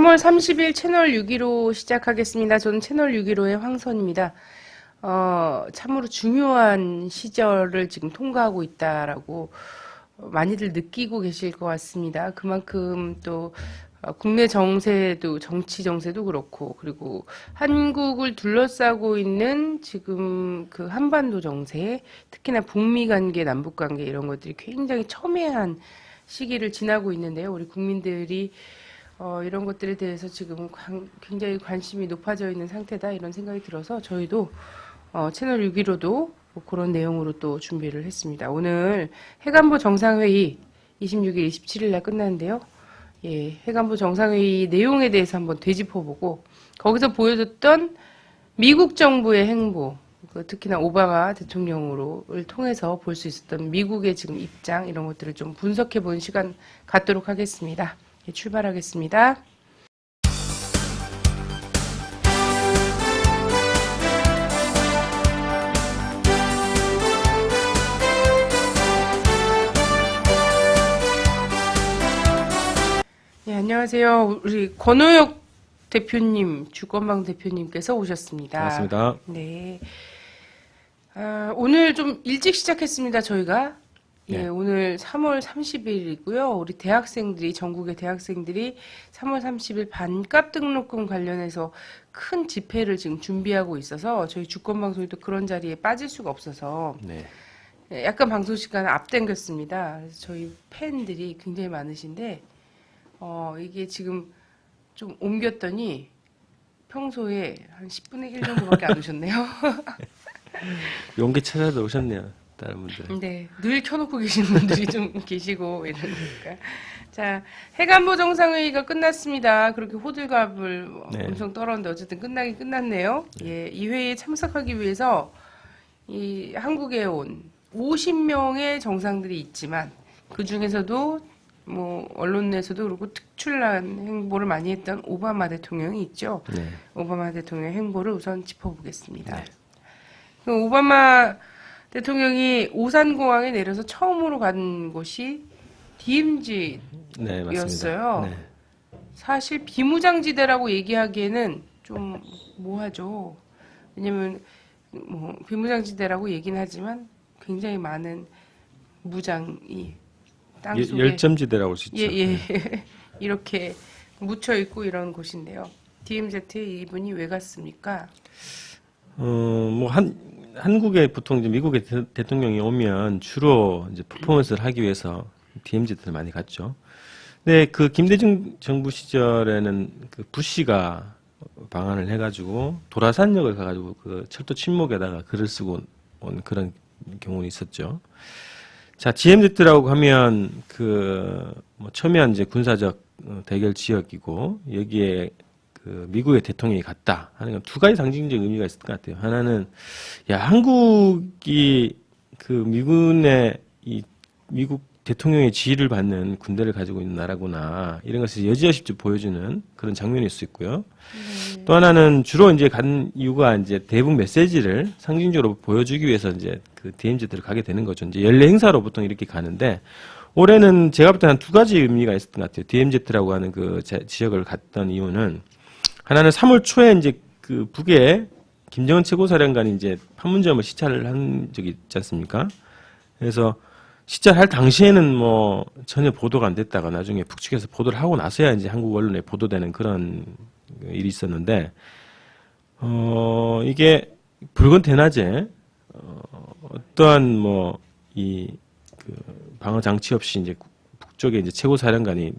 (3월 30일) 채널 6.15 시작하겠습니다. 저는 채널 6.15의 황선입니다. 참으로 중요한 시절을 지금 통과하고 있다라고 많이들 느끼고 계실 것 같습니다. 그만큼 또 국내 정세도, 정치 정세도 그렇고, 그리고 한국을 둘러싸고 있는 지금 그 한반도 정세, 특히나 북미 관계, 남북 관계 이런 것들이 굉장히 첨예한 시기를 지나고 있는데요. 우리 국민들이 이런 것들에 대해서 지금 굉장히 관심이 높아져 있는 상태다 이런 생각이 들어서 저희도 채널 6.15도 뭐 그런 내용으로 또 준비를 했습니다. 오늘 해관보 정상회의 26일, 27일 날 끝났는데요. 예, 해관보 정상회의 내용에 대해서 한번 되짚어보고 거기서 보여줬던 미국 정부의 행보, 특히나 오바마 대통령을 통해서 볼 수 있었던 미국의 지금 입장 이런 것들을 좀 분석해보는 시간 갖도록 하겠습니다. 예, 출발하겠습니다. 네, 안녕하세요. 우리 권오혁 대표님, 주권방 대표님께서 오셨습니다. 반갑습니다. 네. 오늘 좀 일찍 시작했습니다, 저희가. 네. 예, 오늘 3월 30일이고요. 우리 대학생들이, 전국의 대학생들이 3월 30일 반값 등록금 관련해서 큰 집회를 지금 준비하고 있어서 저희 주권방송이 또 그런 자리에 빠질 수가 없어서 네. 약간 방송 시간을 앞당겼습니다. 그래서 저희 팬들이 굉장히 많으신데 이게 지금 좀 옮겼더니 평소에 한 10분의 1 정도밖에 안 오셨네요. 용기 찾아서 오셨네요, 다른 분들. 네, 늘 켜놓고 계시는 분들이 좀 계시고 이러니까. 자, 해관보 정상회의가 끝났습니다. 그렇게 호들갑을 네. 엄청 떨었는데 어쨌든 끝나긴 끝났네요. 예, 이 회의에 참석하기 위해서 이 한국에 온 50명의 정상들이 있지만 그 중에서도 뭐 언론에서도 그렇고 특출난 행보를 많이 했던 오바마 대통령이 있죠. 네. 오바마 대통령의 행보를 우선 짚어보겠습니다. 네. 그 오바마 대통령이 오산공항에 내려서 처음으로 간 곳이 DMZ였어요. 네, 맞습니다. 네. 사실 비무장지대라고 얘기하기에는 좀 뭐하죠. 왜냐면 뭐 비무장지대라고 얘기는 하지만 굉장히 많은 무장이 땅속에 열점지대라고 할 수 있죠. 예. 네. 이렇게 묻혀 있고 이런 곳인데요. DMZ에 이분이 왜 갔습니까? 뭐 한국에 보통 이제 미국의 대통령이 오면 주로 이제 퍼포먼스를 하기 위해서 DMZ를 많이 갔죠. 근데 그 김대중 정부 시절에는 그 부시가 방한을 해가지고 도라산역을 가가지고 그 철도 침목에다가 글을 쓰고 온 그런 경우는 있었죠. 자, DMZ라고 하면 뭐 첨예한 이제 군사적 대결 지역이고 여기에 그 미국의 대통령이 갔다 하는 건 두 가지 상징적 의미가 있을 것 같아요. 하나는 한국이 그 미국 대통령의 지휘를 받는 군대를 가지고 있는 나라구나 이런 것을 여지없이 보여주는 그런 장면일 수 있고요. 또 하나는 주로 이제 간 이유가 이제 대북 메시지를 상징적으로 보여주기 위해서 이제 그 DMZ를 가게 되는 거죠. 이제 연례 행사로 보통 이렇게 가는데 올해는 제가 볼 때 한 두 가지 의미가 있었던 것 같아요. DMZ라고 하는 그 지역을 갔던 이유는 하나는 3월 초에 이제 그 북에 김정은 최고사령관이 이제 판문점을 시찰을 한 적이 있지 않습니까? 그래서 시찰할 당시에는 뭐 전혀 보도가 안 됐다가 나중에 북측에서 보도를 하고 나서야 이제 한국 언론에 보도되는 그런 일이 있었는데, 이게 붉은 대낮에, 어떠한 뭐, 그 방어 장치 없이 이제 북쪽에 이제 최고사령관이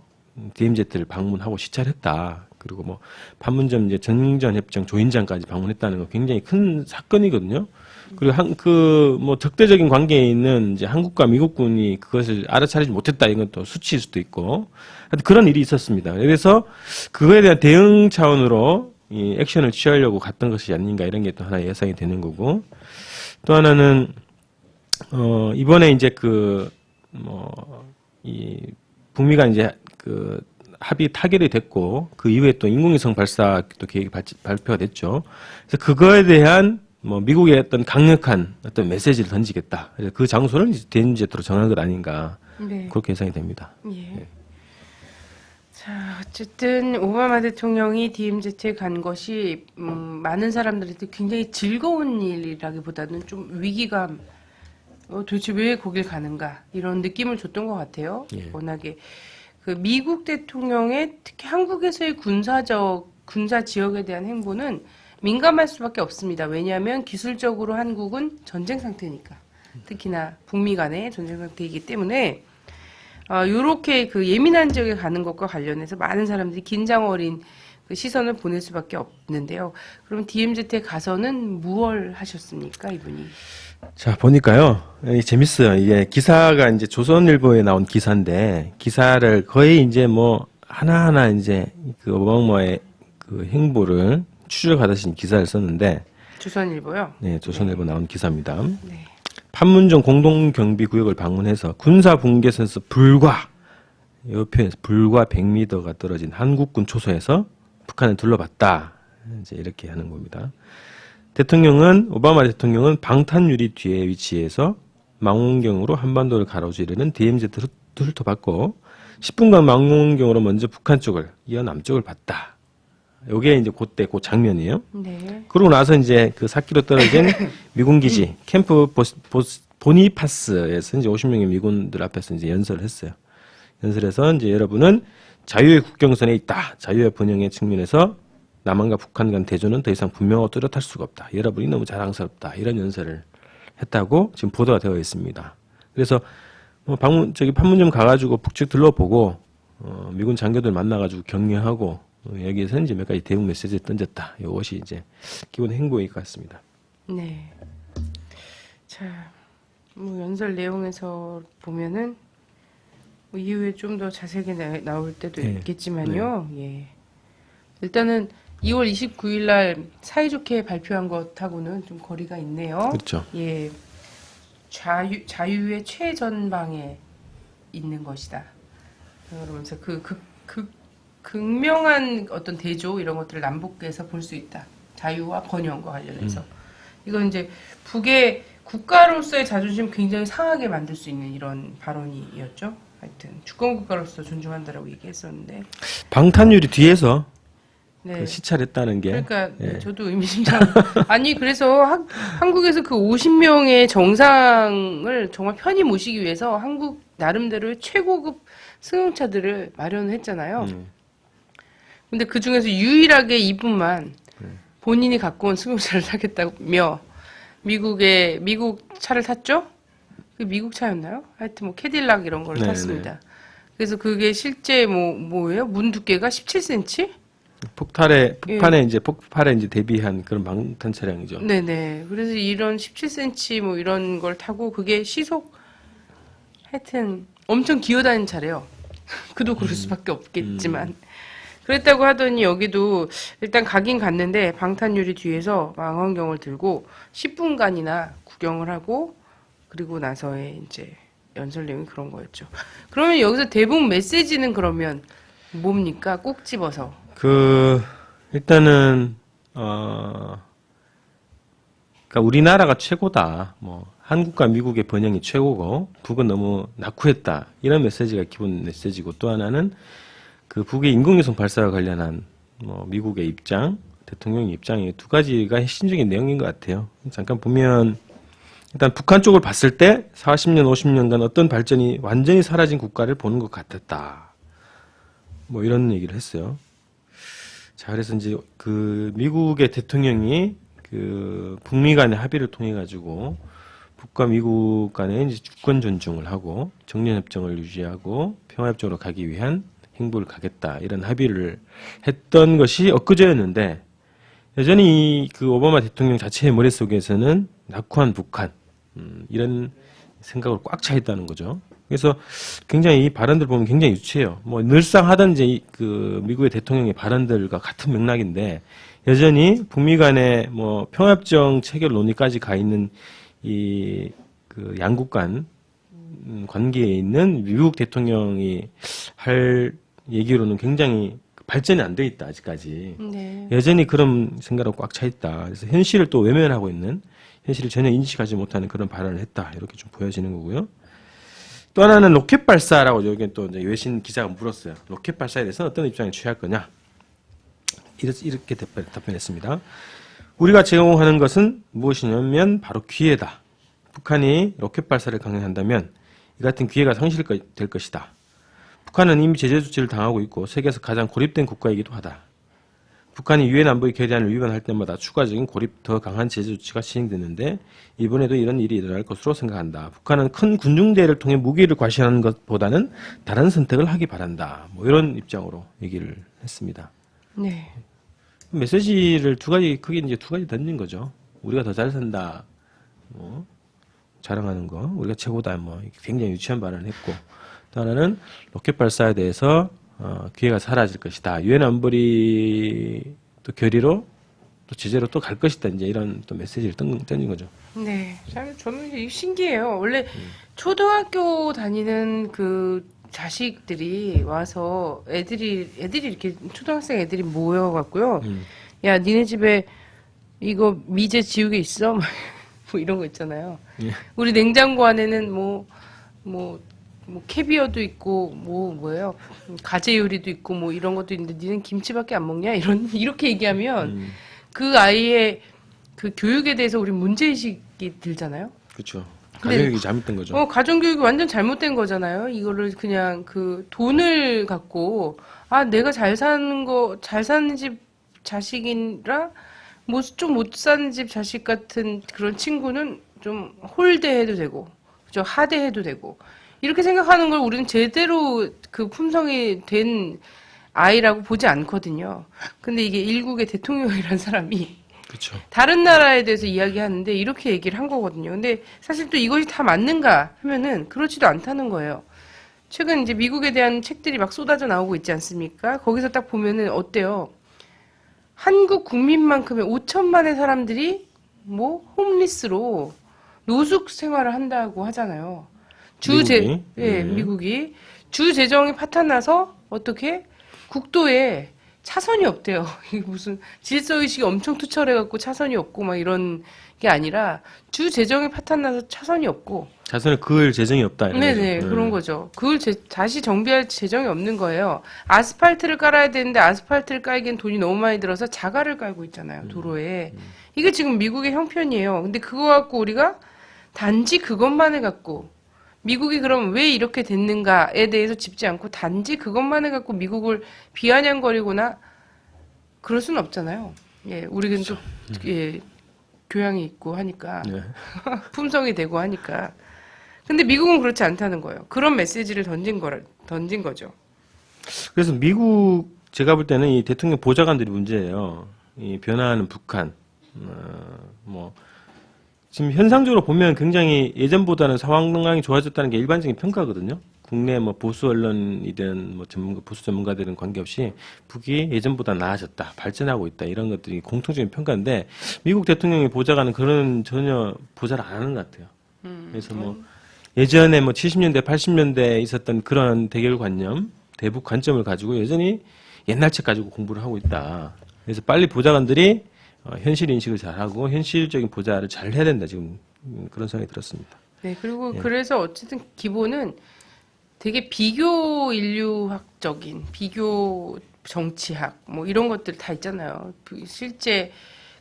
DMZ를 방문하고 시찰했다. 그리고 뭐, 판문점 이제 정전협정 조인장까지 방문했다는 거 굉장히 큰 사건이거든요. 그리고 뭐 적대적인 관계에 있는 이제 한국과 미국군이 그것을 알아차리지 못했다 이건 또 수치일 수도 있고 하여튼 그런 일이 있었습니다. 그래서 그거에 대한 대응 차원으로 이 액션을 취하려고 갔던 것이 아닌가 이런 게 또 하나 예상이 되는 거고 또 하나는 이번에 이제 이 북미가 이제 합의 타결이 됐고 그 이후에 또 인공위성 발사 또 계획이 발표가 됐죠. 그래서 그거에 대한 뭐 미국의 어떤 강력한 어떤 메시지를 던지겠다. 그래서 그 장소를 이제 대인제트로 정한 것 아닌가 네. 그렇게 예상이 됩니다. 예. 자, 어쨌든 오바마 대통령이 DMZ에 간 것이 많은 사람들한테 굉장히 즐거운 일이라기보다는 좀 위기감, 도대체 왜 거길 가는가 이런 느낌을 줬던 것 같아요. 예. 워낙에 그 미국 대통령의 특히 한국에서의 군사 지역에 대한 행보는 민감할 수밖에 없습니다. 왜냐하면 기술적으로 한국은 전쟁 상태니까 특히나 북미 간의 전쟁 상태이기 때문에. 요렇게 그 예민한 지역에 가는 것과 관련해서 많은 사람들이 긴장 어린 그 시선을 보낼 수밖에 없는데요. 그럼 DMZ에 가서는 무얼 하셨습니까, 이분이? 자, 보니까요. 재밌어요. 이게 기사가 이제 조선일보에 나온 기사인데, 기사를 거의 이제 뭐, 하나하나 이제 그 오바마의 그 행보를 추적하듯이 기사를 썼는데, 조선일보요? 네, 조선일보 나온 기사입니다. 네. 판문점 공동경비구역을 방문해서 군사분계선에서 불과 100m가 떨어진 한국군 초소에서 북한을 둘러봤다. 이제 이렇게 하는 겁니다. 오바마 대통령은 방탄유리 뒤에 위치해서 망원경으로 한반도를 가로지르는 DMZ를 훑어봤고 10분간 망원경으로 먼저 북한 쪽을 이어 남쪽을 봤다. 요게 이제 그때 그 장면이에요. 네. 그러고 나서 이제 그 4km 떨어진 미군 기지 캠프 보니파스에서 이제 50명의 미군들 앞에서 이제 연설을 했어요. 연설에서 이제 여러분은 자유의 국경선에 있다. 자유의 번영의 측면에서 남한과 북한 간 대조는 더 이상 분명하고 뚜렷할 수가 없다. 여러분이 너무 자랑스럽다. 이런 연설을 했다고 지금 보도가 되어 있습니다. 그래서 뭐 판문점 가가지고 북측 둘러보고 미군 장교들 만나가지고 격려하고 여기에서 이제 몇 가지 대응 메시지를 던졌다. 이것이 이제 기본 행보일 것 같습니다. 네. 자, 뭐 연설 내용에서 보면은 뭐 이후에 좀 더 자세하게 나올 때도 네. 있겠지만요. 예. 일단은 2월 29일 날 사이좋게 발표한 것하고는 좀 거리가 있네요. 그렇죠. 예. 자유의 최전방에 있는 것이다. 그러면서 극명한 어떤 대조 이런 것들을 남북에서 볼 수 있다. 자유와 번영과 관련해서. 이건 이제 북의 국가로서의 자존심 굉장히 상하게 만들 수 있는 이런 발언이었죠. 하여튼 주권 국가로서 존중한다라고 얘기했었는데. 방탄유리 뒤에서 네. 그 시찰 했다는 게. 그러니까 예. 저도 의미심장. 아니 그래서 한국에서 그 50명의 정상을 정말 편히 모시기 위해서 한국 나름대로의 최고급 승용차들을 마련을 했잖아요. 근데 그 중에서 유일하게 이분만 본인이 갖고 온 승용차를 타겠다며 미국 차를 탔죠? 그 미국 차였나요? 하여튼 뭐 캐딜락 이런 걸 네네. 탔습니다. 그래서 그게 실제 뭐예요? 문 두께가 17cm? 폭탄에 예. 이제 대비한 그런 방탄 차량이죠. 네네. 그래서 이런 17cm 뭐 이런 걸 타고 그게 시속 하여튼 엄청 기어다니는 차래요. 그도 그럴 수밖에 없겠지만. 그랬다고 하더니 여기도 일단 가긴 갔는데 방탄유리 뒤에서 망원경을 들고 10분간이나 구경을 하고 그리고 나서의 이제 연설 내용이 그런 거였죠. 그러면 여기서 대북 메시지는 그러면 뭡니까? 꼭 집어서. 일단은 그러니까 우리나라가 최고다. 뭐 한국과 미국의 번영이 최고고 북은 너무 낙후했다. 이런 메시지가 기본 메시지고 또 하나는 그 북의 인공위성 발사와 관련한 뭐 미국의 입장, 대통령의 입장이 두 가지가 핵심적인 내용인 것 같아요. 잠깐 보면 일단 북한 쪽을 봤을 때 40년, 50년간 어떤 발전이 완전히 사라진 국가를 보는 것 같았다. 뭐 이런 얘기를 했어요. 자, 그래서 이제 그 미국의 대통령이 그 북미 간의 합의를 통해 가지고 북과 미국 간의 이제 주권 존중을 하고 정년협정을 유지하고 평화협정으로 가기 위한 행보를 가겠다 이런 합의를 했던 것이 엊그제였는데 여전히 그 오바마 대통령 자체의 머릿속에서는 낙후한 북한 이런 생각으로 꽉 차 있다는 거죠. 그래서 굉장히 이 발언들 보면 굉장히 유치해요. 뭐 늘상 하던 이제 그 미국의 대통령의 발언들과 같은 맥락인데 여전히 북미 간의 뭐 평화협정 체결 논의까지 가 있는 이 그 양국 간 관계에 있는 미국 대통령이 할 얘기로는 굉장히 발전이 안 돼 있다 아직까지. 네. 여전히 그런 생각으로 꽉 차 있다. 그래서 현실을 또 외면하고 있는, 현실을 전혀 인식하지 못하는 그런 발언을 했다. 이렇게 좀 보여지는 거고요. 또 하나는 로켓 발사라고 여기 또 이제 외신 기자가 물었어요. 로켓 발사에 대해서 어떤 입장을 취할 거냐? 이렇게 답변했습니다. 우리가 제공하는 것은 무엇이냐면 바로 기회다. 북한이 로켓 발사를 강행한다면 이 같은 기회가 상실될 것이다. 북한은 이미 제재 조치를 당하고 있고 세계에서 가장 고립된 국가이기도 하다. 북한이 유엔 안보리 결의안을 위반할 때마다 추가적인 더 강한 제재 조치가 시행되는데 이번에도 이런 일이 일어날 것으로 생각한다. 북한은 큰 군중대회를 통해 무기를 과시하는 것보다는 다른 선택을 하기 바란다. 뭐 이런 입장으로 얘기를 했습니다. 네. 메시지를 크게 이제 두 가지 던진 거죠. 우리가 더 잘 산다. 뭐 자랑하는 거, 우리가 최고다. 뭐 굉장히 유치한 발언을 했고, 또 하나는 로켓 발사에 대해서 기회가 사라질 것이다. 유엔 안보리 또 결의로 또 제재로 또 갈 것이다. 이제 이런 또 메시지를 던진 거죠. 네. 저는 이게 신기해요. 원래 초등학교 다니는 그 자식들이 와서 애들이 이렇게 초등학생 애들이 모여갖고요. 야, 니네 집에 이거 미제 지우개 있어? 뭐 이런 거 있잖아요. 예. 우리 냉장고 안에는 뭐 캐비어도 있고 뭐예요? 가재 요리도 있고 뭐 이런 것도 있는데 니는 김치밖에 안 먹냐? 이렇게 얘기하면 그 아이의 그 교육에 대해서 우리 문제의식이 들잖아요. 그렇죠. 근데 가정교육이 잘못된 거죠. 가정교육이 완전 잘못된 거잖아요. 이거를 그냥 그 돈을 갖고, 아, 내가 잘 사는 집 자식이라, 뭐 좀 못 사는 집 자식 같은 그런 친구는 좀 홀대해도 되고, 그죠? 하대해도 되고. 이렇게 생각하는 걸 우리는 제대로 그 품성이 된 아이라고 보지 않거든요. 근데 이게 일국의 대통령이라는 사람이 그렇죠. 다른 나라에 대해서 이야기하는데 이렇게 얘기를 한 거거든요. 근데 사실 또 이것이 다 맞는가 하면은 그렇지도 않다는 거예요. 최근 이제 미국에 대한 책들이 막 쏟아져 나오고 있지 않습니까? 거기서 딱 보면은 어때요? 한국 국민만큼의 5천만의 사람들이 뭐 홈리스로 노숙 생활을 한다고 하잖아요. 미국이? 미국이 주 재정이 파탄나서 어떻게 국도에 차선이 없대요. 이게 무슨 질서의식이 엄청 투철해갖고 차선이 없고 막 이런 게 아니라 주 재정이 파탄나서 차선이 없고. 자선을 그을 재정이 없다. 이런 네네, 거죠. 그런 거죠. 그걸 다시 정비할 재정이 없는 거예요. 아스팔트를 깔아야 되는데 아스팔트를 깔기엔 돈이 너무 많이 들어서 자갈을 깔고 있잖아요, 도로에. 이게 지금 미국의 형편이에요. 근데 그거 갖고 우리가 단지 그것만 해갖고 미국이 그럼 왜 이렇게 됐는가에 대해서 짚지 않고 단지 그것만 해갖고 미국을 비아냥거리거나 그럴 수는 없잖아요. 예, 우리는 또, 예, 교양이 있고 하니까. 네. 품성이 되고 하니까. 근데 미국은 그렇지 않다는 거예요. 그런 메시지를 던진 거죠. 그래서 미국 제가 볼 때는 이 대통령 보좌관들이 문제예요. 이 변화하는 북한, 뭐 지금 현상적으로 보면 굉장히 예전보다는 상황이 좋아졌다는 게 일반적인 평가거든요. 국내 뭐 보수 언론이든 뭐 보수 전문가들은 관계없이 북이 예전보다 나아졌다, 발전하고 있다 이런 것들이 공통적인 평가인데 미국 대통령의 보좌관은 그런 전혀 보좌를 안 하는 것 같아요. 그래서 뭐 예전에 뭐 70년대, 80년대에 있었던 그런 대결관념, 대북 관점을 가지고 여전히 옛날 책 가지고 공부를 하고 있다. 그래서 빨리 보좌관들이 현실 인식을 잘하고 현실적인 보좌를 잘 해야 된다 지금 그런 생각이 들었습니다. 네, 그리고 그래서 어쨌든 기본은 되게 비교 인류학적인, 비교 정치학, 뭐 이런 것들 다 있잖아요. 실제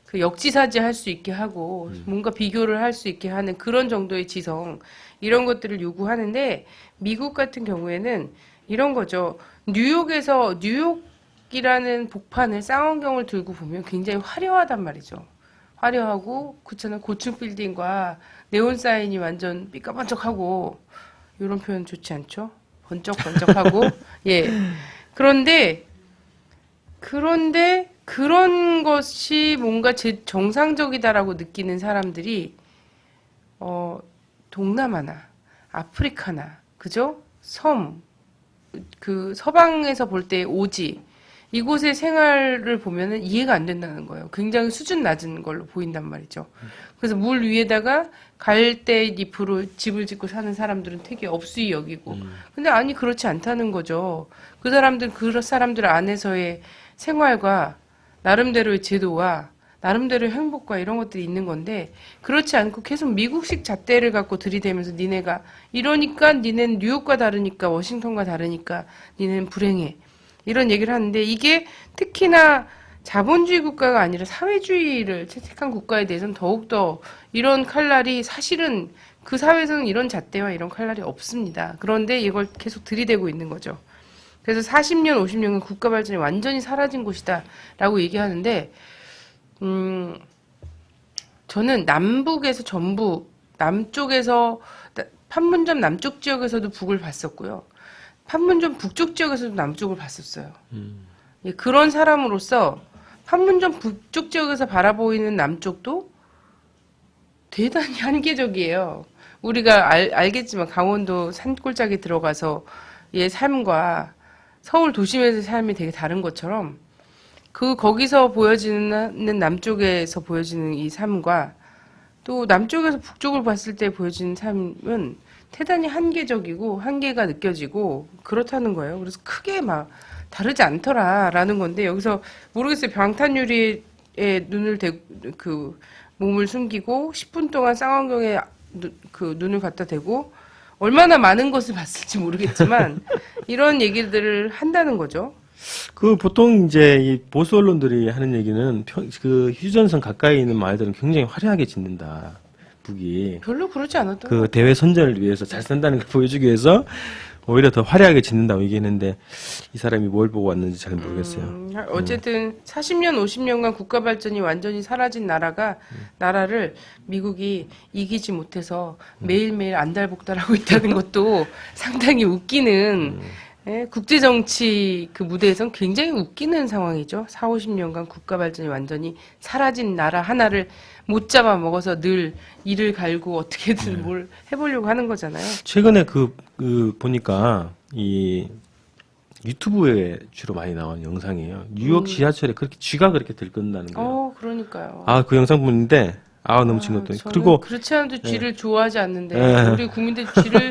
그 역지사지 할 수 있게 하고, 뭔가 비교를 할 수 있게 하는 그런 정도의 지성, 이런 것들을 요구하는데, 미국 같은 경우에는 이런 거죠. 뉴욕이라는 복판을 쌍안경을 들고 보면 굉장히 화려하단 말이죠. 화려하고, 그렇잖아요. 고층 빌딩과 네온 사인이 완전 삐까번쩍하고, 이런 표현 좋지 않죠? 번쩍번쩍하고. 예. 그런데 그런 것이 뭔가 정상적이다라고 느끼는 사람들이 동남아나 아프리카나 그죠? 그 서방에서 볼 때 오지 이곳의 생활을 보면은 이해가 안 된다는 거예요. 굉장히 수준 낮은 걸로 보인단 말이죠. 그래서 물 위에다가 갈대잎으로 집을 짓고 사는 사람들은 되게 업수이 여기고. 근데 아니, 그렇지 않다는 거죠. 그 사람들 안에서의 생활과 나름대로의 제도와 나름대로의 행복과 이런 것들이 있는 건데, 그렇지 않고 계속 미국식 잣대를 갖고 들이대면서 니네가 이러니까 니네는 뉴욕과 다르니까 워싱턴과 다르니까 니네는 불행해. 이런 얘기를 하는데, 이게 특히나 자본주의 국가가 아니라 사회주의를 채택한 국가에 대해서는 더욱더 이런 칼날이, 사실은 그 사회에서는 이런 잣대와 이런 칼날이 없습니다. 그런데 이걸 계속 들이대고 있는 거죠. 그래서 40년, 50년간 국가 발전이 완전히 사라진 곳이다 라고 얘기하는데, 저는 남북에서 전부, 남쪽에서, 판문점 남쪽 지역에서도 북을 봤었고요. 판문점 북쪽 지역에서도 남쪽을 봤었어요. 예, 그런 사람으로서 판문점 북쪽 지역에서 바라보이는 남쪽도 대단히 한계적이에요. 우리가 알겠지만 강원도 산골짜기 들어가서 의 삶과 서울 도심에서의 삶이 되게 다른 것처럼, 거기서 보여지는 남쪽에서 보여지는 이 삶과 또 남쪽에서 북쪽을 봤을 때 보여지는 삶은 대단히 한계적이고 한계가 느껴지고 그렇다는 거예요. 그래서 크게 막 다르지 않더라라는 건데, 여기서 모르겠어요. 방탄유리에 몸을 숨기고 10분 동안 쌍안경에 눈을 갖다 대고 얼마나 많은 것을 봤을지 모르겠지만 이런 얘기들을 한다는 거죠. 보통 이제 이 보수 언론들이 하는 얘기는 휴전선 가까이 있는 마을들은 굉장히 화려하게 짓는다. 북이. 별로 그렇지 않았던 그 대외 선전을 위해서 잘 산다는 걸 보여주기 위해서 오히려 더 화려하게 짓는다고 얘기했는데, 이 사람이 뭘 보고 왔는지 잘 모르겠어요. 어쨌든 40년, 50년간 국가 발전이 완전히 사라진 나라를 미국이 이기지 못해서 매일매일 안달복달하고 있다는 것도 상당히 웃기는, 예, 국제정치 그 무대에선 굉장히 웃기는 상황이죠. 4, 50년간 국가 발전이 완전히 사라진 나라 하나를 못 잡아먹어서 늘 이를 갈고 어떻게든 뭘 해보려고 하는 거잖아요. 최근에 보니까 이 유튜브에 주로 많이 나온 영상이에요. 뉴욕 지하철에 쥐가 그렇게 들끓는다는 거예요. 그러니까요. 그 영상 보는데 너무 징그럽더니. 그리고 그렇지 않아도 쥐를 좋아하지 않는데, 예. 우리 국민들 쥐를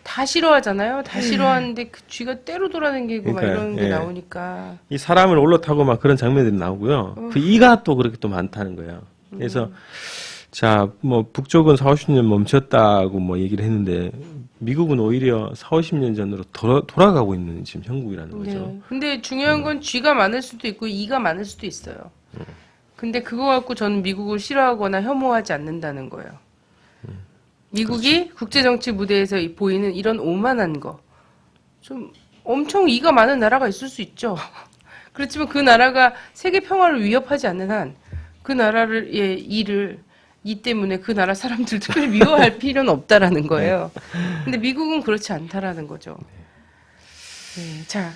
다 싫어하잖아요. 다 싫어하는데 그 쥐가 때로 돌아다니고 막 그러니까요. 이런 게 예. 나오니까. 이 사람을 올라타고 막 그런 장면들이 나오고요. 그 이가 또 그렇게 또 많다는 거예요. 그래서 북쪽은 4, 50년 멈췄다고 얘기를 했는데, 미국은 오히려 4, 50년 전으로 돌아가고 있는 지금 형국이라는 거죠. 네. 근데 중요한 건 쥐가 많을 수도 있고 이가 많을 수도 있어요. 근데 그거 갖고 저는 미국을 싫어하거나 혐오하지 않는다는 거예요. 미국이 그렇죠. 국제정치 무대에서 보이는 이런 오만한 거. 좀 엄청 이가 많은 나라가 있을 수 있죠. 그렇지만 그 나라가 세계 평화를 위협하지 않는 한 그 나라의 이 때문에 그 나라 사람들 특별히 미워할 필요는 없다라는 거예요. 근데 미국은 그렇지 않다라는 거죠. 네, 자,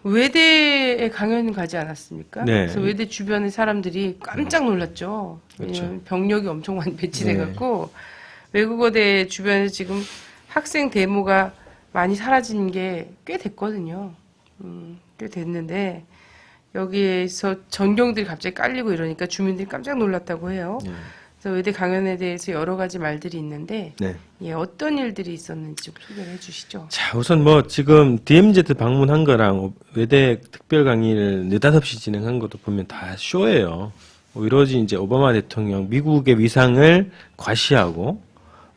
외대에 강연 가지 않았습니까? 네. 그래서 외대 주변의 사람들이 깜짝 놀랐죠. 그렇죠. 왜냐면 병력이 엄청 많이 배치돼 갖고 외국어대 주변에서 지금 학생 데모가 많이 사라진 게 꽤 됐거든요. 꽤 됐는데 여기에서 전경들이 갑자기 깔리고 이러니까 주민들이 깜짝 놀랐다고 해요. 그래서 외대 강연에 대해서 여러 가지 말들이 있는데, 네. 예, 어떤 일들이 있었는지 좀 소개를 해주시죠. 자, 우선 지금 DMZ 방문한 거랑 외대 특별 강의를 느닷없이 진행한 것도 보면 다 쇼예요. 오로지 이제 오바마 대통령 미국의 위상을 과시하고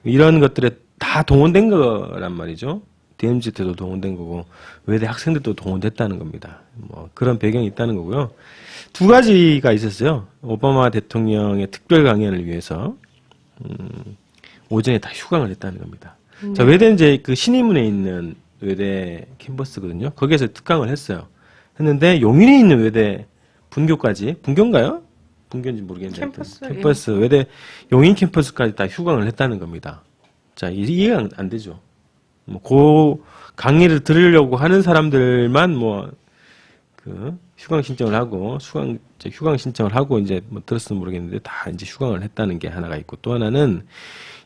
이런 것들에 다 동원된 거란 말이죠. DMZ도 동원된 거고 외대 학생들도 동원됐다는 겁니다. 그런 배경이 있다는 거고요. 두 가지가 있었어요. 오바마 대통령의 특별 강연을 위해서 오전에 다 휴강을 했다는 겁니다. 자, 외대는 이제 그 신의문에 있는 외대 캠퍼스거든요. 거기에서 특강을 했어요. 했는데 용인에 있는 외대 분교인가요? 분교인지 모르겠는데 캠퍼스 외대 용인 캠퍼스까지 다 휴강을 했다는 겁니다. 자, 이해가 안 되죠. 강의를 들으려고 하는 사람들만 휴강 신청을 하고 휴강 신청을 하고 이제 들었으면 모르겠는데 다 이제 휴강을 했다는 게 하나가 있고, 또 하나는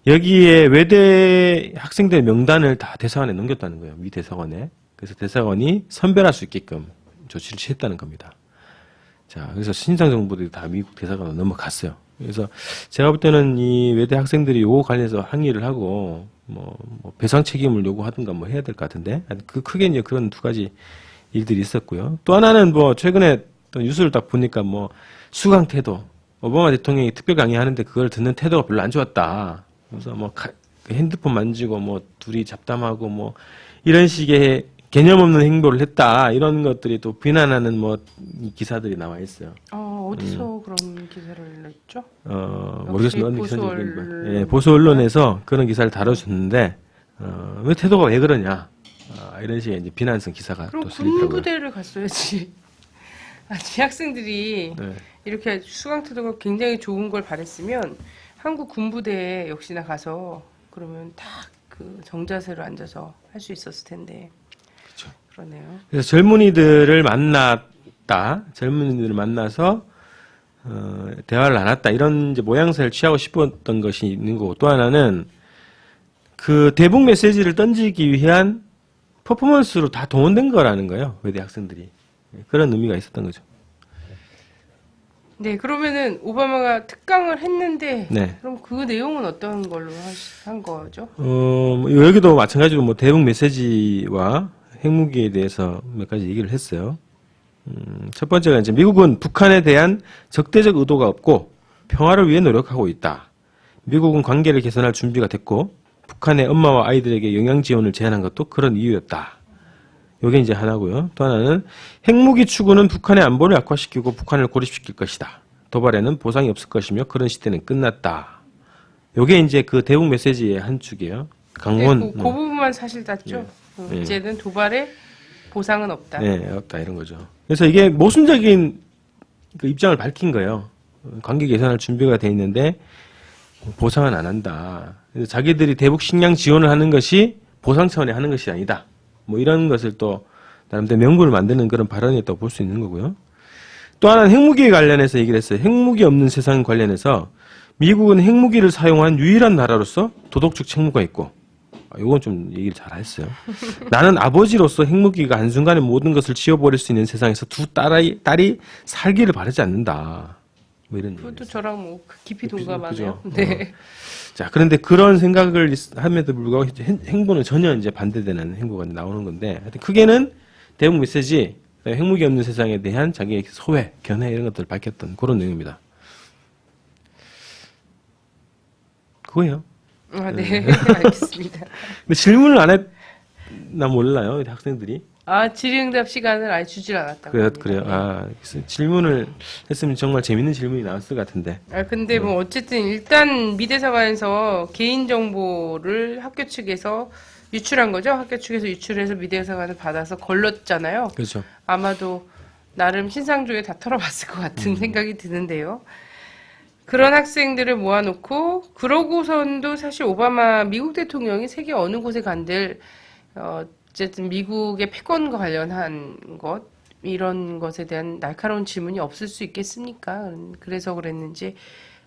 여기에 외대 학생들 명단을 다 대사관에 넘겼다는 거예요. 미 대사관에. 그래서 대사관이 선별할 수 있게끔 조치를 취했다는 겁니다. 자, 그래서 신상 정보들이 다 미국 대사관으로 넘어갔어요. 그래서 제가 볼 때는 이 외대 학생들이 요거 관련해서 항의를 하고 뭐 배상 책임을 요구하든가 뭐 해야 될 것 같은데 크게 이제 그런 두 가지 일들이 있었고요. 또 하나는 뭐 최근에 또 뉴스를 딱 보니까 뭐 수강 태도 오바마 대통령이 특별 강의하는데 그걸 듣는 태도가 별로 안 좋았다. 그래서 뭐 핸드폰 만지고 뭐 둘이 잡담하고 뭐 이런 식의 개념 없는 행보를 했다. 이런 것들이 또 비난하는 뭐 기사들이 나와 있어요. 어디서 그런 기사를 냈죠? 모르겠습니다. 어느 보수 기사인지 언론. 예, 보수 언론에서 그런 기사를 다뤄줬는데 왜 태도가 왜 그러냐 이런 식의 이제 비난성 기사가 그럼 또 쓰이더라고요. 군부대를 갔어야지. 아니 학생들이 네. 이렇게 수강 태도가 굉장히 좋은 걸 바랬으면 한국 군부대에 역시나 가서 그러면 딱 그 정자세로 앉아서 할 수 있었을 텐데. 그렇죠. 그러네요. 그래서 젊은이들을 만나서 대화를 나눴다 이런 이제 모양새를 취하고 싶었던 것이 있는 거고 또 하나는 그 대북 메시지를 던지기 위한 퍼포먼스로 다 동원된 거라는 거예요. 외대 학생들이 그런 의미가 있었던 거죠. 네, 그러면은 오바마가 특강을 했는데 네. 그럼 그 내용은 어떤 걸로 한 거죠? 여기도 마찬가지로 뭐 대북 메시지와 핵무기에 대해서 몇 가지 얘기를 했어요. 첫 번째가 이제 미국은 북한에 대한 적대적 의도가 없고 평화를 위해 노력하고 있다. 미국은 관계를 개선할 준비가 됐고 북한의 엄마와 아이들에게 영양 지원을 제안한 것도 그런 이유였다. 요게 이제 하나고요. 또 하나는 핵무기 추구는 북한의 안보를 악화시키고 북한을 고립시킬 것이다. 도발에는 보상이 없을 것이며 그런 시대는 끝났다. 요게 이제 그 대북 메시지의 한 축이에요. 강원. 그 부분만 사실 닿죠. 네. 이제는 도발에 보상은 없다. 네, 없다 이런 거죠. 그래서 이게 모순적인 그 입장을 밝힌 거예요. 관계 개선할 준비가 돼 있는데 보상은 안 한다. 그래서 자기들이 대북 식량 지원을 하는 것이 보상 차원에 하는 것이 아니다. 뭐 이런 것을 또 나름대로 명분을 만드는 그런 발언이었다고 볼 수 있는 거고요. 또 하나는 핵무기에 관련해서 얘기를 했어요. 핵무기 없는 세상 관련해서 미국은 핵무기를 사용한 유일한 나라로서 도덕적 책무가 있고 이건 좀 얘기를 잘 했어요. 나는 아버지로서 핵무기가 한순간에 모든 것을 지워버릴 수 있는 세상에서 두 딸이 살기를 바라지 않는다. 뭐 이런 얘기. 그것도 저랑 뭐 깊이 동감하네요. 그죠? 네. 자, 그런데 그런 생각을 함에도 불구하고 행보는 전혀 이제 반대되는 행보가 나오는 건데, 하여튼 크게는 대북 메시지, 핵무기 없는 세상에 대한 자기의 소회, 견해 이런 것들을 밝혔던 그런 내용입니다. 그거예요. 네. 알겠습니다. 근데 질문을 안 했나 몰라요, 학생들이. 질의응답 시간을 아예 주질 않았다고. 그래요. 그래서 질문을 했으면 정말 재밌는 질문이 나왔을 것 같은데. 근데 뭐 어쨌든 일단 미대사관에서 개인정보를 학교 측에서 유출한 거죠. 학교 측에서 유출해서 미대사관을 받아서 걸렀잖아요. 그렇죠. 아마도 나름 신상조에 다 털어봤을 것 같은 생각이 드는데요. 그런 학생들을 모아놓고 그러고선도 사실 오바마 미국 대통령이 세계 어느 곳에 간들 어쨌든 미국의 패권과 관련한 것 이런 것에 대한 날카로운 질문이 없을 수 있겠습니까? 그래서 그랬는지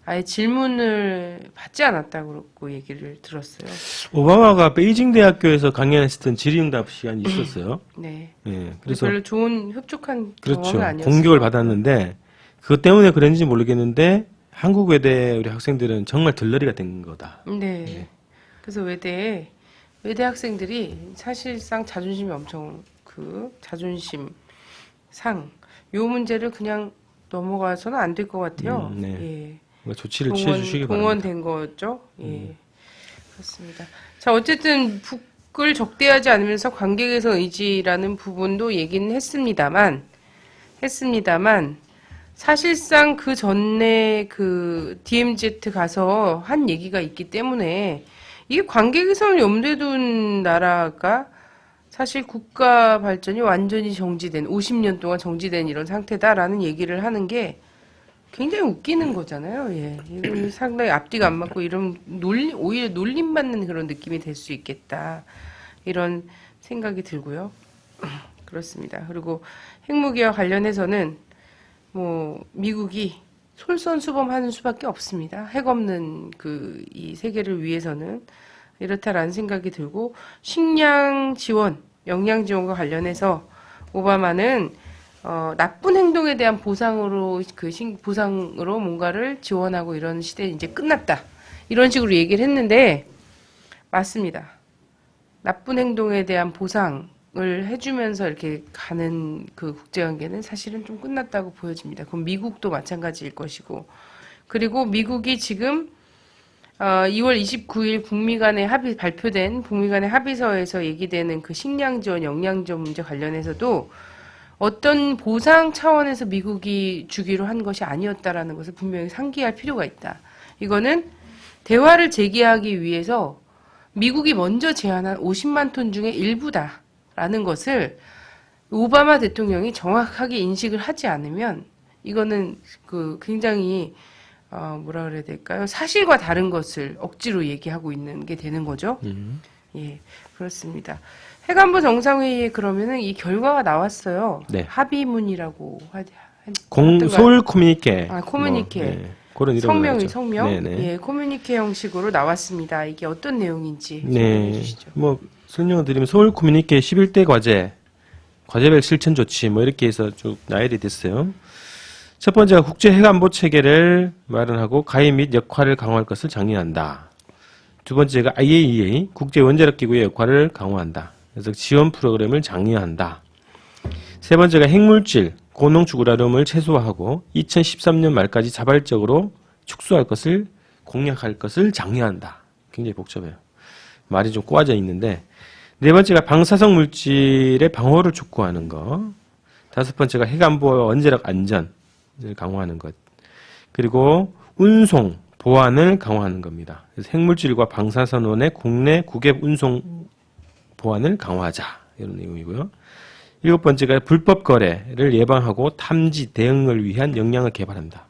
아예 질문을 받지 않았다고 얘기를 들었어요. 오바마가 베이징 대학교에서 강연했을 때 질의응답 시간이 있었어요. 네. 예, 그래서 별로 좋은 흡족한 그렇죠. 경험은 아니었어요. 공격을 받았는데 그것 때문에 그랬는지 모르겠는데 한국 외대 우리 학생들은 정말 들러리가 된 거다. 네. 그래서 외대 학생들이 사실상 자존심이 엄청 자존심 상 요 문제를 그냥 넘어가서는 안 될 것 같아요. 네. 예. 뭔가 조치를 취해 주시기 바랍니다. 동원된 거죠. 예. 그렇습니다. 자, 어쨌든 북을 적대하지 않으면서 관계 개선 의지라는 부분도 얘기는 했습니다만 사실상 그 전에 그 DMZ 가서 한 얘기가 있기 때문에 이게 관계 개선을 염두에 둔 나라가 사실 국가 발전이 완전히 정지된 50년 동안 정지된 이런 상태다라는 얘기를 하는 게 굉장히 웃기는 거잖아요. 예. 이건 상당히 앞뒤가 안 맞고 이런 오히려 놀림받는 그런 느낌이 될 수 있겠다. 이런 생각이 들고요. 그렇습니다. 그리고 핵무기와 관련해서는 뭐 미국이 솔선수범하는 수밖에 없습니다. 핵 없는 이 세계를 위해서는 이렇다라는 생각이 들고 식량 지원, 영양 지원과 관련해서 오바마는 나쁜 행동에 대한 보상으로 보상으로 뭔가를 지원하고 이런 시대 이제 끝났다. 이런 식으로 얘기를 했는데 맞습니다. 나쁜 행동에 대한 보상을 해주면서 이렇게 가는 그 국제관계는 사실은 좀 끝났다고 보여집니다. 그럼 미국도 마찬가지일 것이고 그리고 미국이 지금 2월 29일 발표된 북미 간의 합의서에서 얘기되는 그 식량 지원, 영양 지원 문제 관련해서도 어떤 보상 차원에서 미국이 주기로 한 것이 아니었다라는 것을 분명히 상기할 필요가 있다. 이거는 대화를 재개하기 위해서 미국이 먼저 제안한 50만 톤 중에 일부다라는 것을 오바마 대통령이 정확하게 인식을 하지 않으면 이거는 그 굉장히 뭐라 그래야 될까요? 사실과 다른 것을 억지로 얘기하고 있는 게 되는 거죠. 예, 그렇습니다. 해관부 정상회의에 그러면은 이 결과가 나왔어요. 네. 합의문이라고 소울 코뮤니케. 코뮤니케. 네. 그런 이름으로 성명. 네네. 예, 코뮤니케 형식으로 나왔습니다. 이게 어떤 내용인지 네. 설명해 주시죠. 뭐 설명을 드리면 서울 코뮤니케 11대 과제별 실천 조치 뭐 이렇게 해서 쭉 나열이 됐어요. 첫 번째가 국제 해관보 체계를 마련하고 가입 및 역할을 강화할 것을 장려한다. 두 번째가 IAEA 국제 원자력 기구의 역할을 강화한다. 그래서 지원 프로그램을 장려한다. 세 번째가 핵물질, 고농축 우라늄을 최소화하고 2013년 말까지 자발적으로 축소할 것을 공약할 것을 장려한다. 굉장히 복잡해요. 말이 좀 꼬아져 있는데 네 번째가 방사성 물질의 방어를 촉구하는 것. 다섯 번째가 핵안보와 원자력 안전을 강화하는 것. 그리고 운송, 보안을 강화하는 겁니다. 그래서 핵물질과 방사선원의 국내 국외 운송 보안을 강화하자. 이런 내용이고요. 일곱 번째가 불법 거래를 예방하고 탐지 대응을 위한 역량을 개발한다.